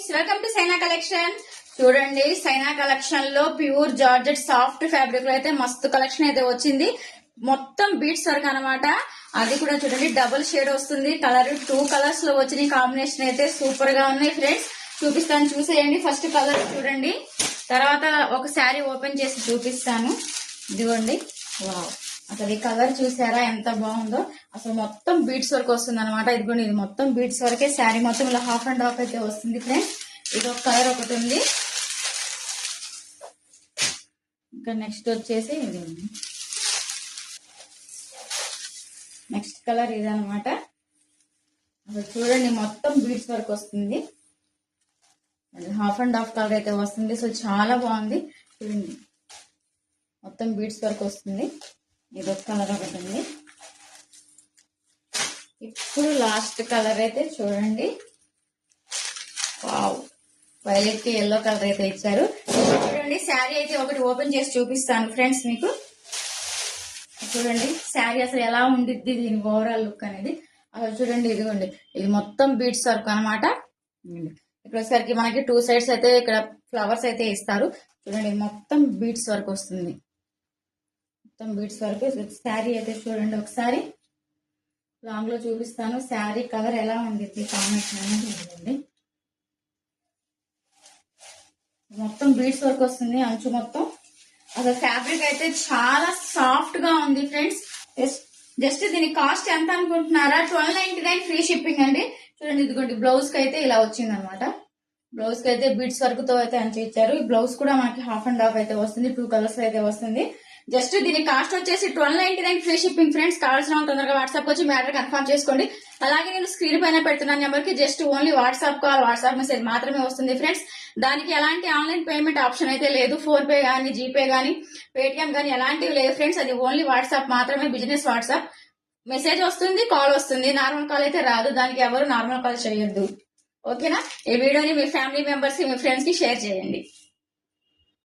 Friends, welcome to Saina collection. చూడండి, Saina collection లో pure georgette soft fabric లో అయితే మస్తు కలెక్షన్ అయితే వచ్చింది. మొత్తం బీట్స్ వర్క్ అనమాట. అది కూడా చూడండి, డబుల్ షేడ్ వస్తుంది. కలర్ 2 కలర్స్ లో వచ్చిన కాంబినేషన్ అయితే సూపర్ గా ఉన్నాయి ఫ్రెండ్స్. చూపిస్తాను, చూసేయండి. ఫస్ట్ కలర్ చూడండి, తర్వాత ఒక శారీ ఓపెన్ చేసి చూపిస్తాను. ఇదిగోండి, వావ్, అసలు ఈ కలర్ చూసారా ఎంత బాగుందో. అసలు మొత్తం బీట్స్ వర్క్ వస్తుంది అనమాట. ఇదిగోండి, ఇది మొత్తం బీట్స్ వరకే. శారీ మొత్తం ఇలా హాఫ్ అండ్ హాఫ్ అయితే వస్తుంది ఫ్రెండ్స్. ఇది ఒక కలర్ ఒకటి ఉంది. ఇంకా నెక్స్ట్ వచ్చేసి ఇది నెక్స్ట్ కలర్ ఇది అనమాట. అసలు చూడండి, మొత్తం బీట్స్ వర్క్ వస్తుంది. హాఫ్ అండ్ హాఫ్ కలర్ అయితే వస్తుంది. అసలు చాలా బాగుంది. చూడండి, మొత్తం బీట్స్ వర్క్ వస్తుంది. ఇది ఒక కలర్ ఒకటి ఉంది. ఇప్పుడు లాస్ట్ కలర్ అయితే చూడండి, వావ్, వైలెట్ కి ఎల్లో కలర్ అయితే ఇచ్చారు. చూడండి, శారీ అయితే ఒకటి ఓపెన్ చేసి చూపిస్తాను ఫ్రెండ్స్ మీకు. చూడండి శారీ అసలు ఎలా ఉండిద్ది, దీని ఓవరాల్ లుక్ అనేది. అసలు చూడండి, ఇదిగోండి, ఇది మొత్తం బీట్స్ వర్క్ అనమాట. ఇక్కడ వచ్చేసరికి మనకి 2 సైడ్స్ అయితే ఇక్కడ ఫ్లవర్స్ అయితే ఇస్తారు. చూడండి, మొత్తం బీట్స్ వర్క్ వస్తుంది. మొత్తం బీట్స్ వర్క్. శారీ అయితే చూడండి, ఒకసారి లాంగ్ లో చూపిస్తాను. శారీ కలర్ ఎలా ఉండిద్ది కాంబినేషన్ అనేది చూడండి. మొత్తం బీడ్స్ వర్క్ వస్తుంది, అంచు మొత్తం. అసలు ఫ్యాబ్రిక్ అయితే చాలా సాఫ్ట్ గా ఉంది ఫ్రెండ్స్. జస్ట్ దీని కాస్ట్ ఎంత అనుకుంటున్నారా? 1299 ఫ్రీ షిప్పింగ్ అండి. చూడండి, ఇదిగోండి, బ్లౌజ్ కి అయితే ఇలా వచ్చింది అనమాట. బ్లౌజ్ కి అయితే బీడ్స్ వర్క్ తో అయితే అంచు ఇచ్చారు. ఈ బ్లౌజ్ కూడా మనకి హాఫ్ అండ్ హాఫ్ అయితే వస్తుంది. 2 కలర్స్ అయితే వస్తుంది. జస్ట్ దీని కాస్ట్ వచ్చేసి 1299 ఫ్రీ షిప్పింగ్ ఫ్రెండ్స్. కావాల్సిన తొందరగా వాట్సాప్ వచ్చి మ్యాటర్ కన్ఫర్మ్ చేసుకోండి. అలాగే నేను స్క్రీన్ పైన పెడుతున్న నెంబర్ కి just only WhatsApp call, WhatsApp message మాత్రమే వస్తుంది ఫ్రెండ్స్. దానికి ఎలాంటి ఆన్లైన్ పేమెంట్ ఆప్షన్ అయితే లేదు. ఫోన్ పే గానీ, జీపే గానీ, పేటిఎం గానీ ఎలాంటివి లేవు ఫ్రెండ్స్. అది ఓన్లీ వాట్సాప్ మాత్రమే, బిజినెస్ వాట్సాప్. మెసేజ్ వస్తుంది, కాల్ వస్తుంది. నార్మల్ కాల్ అయితే రాదు. దానికి ఎవరు నార్మల్ కాల్ చేయొద్దు, ఓకేనా? ఈ వీడియోని మీ ఫ్యామిలీ మెంబర్స్ కి, మీ ఫ్రెండ్స్ కి షేర్ చేయండి.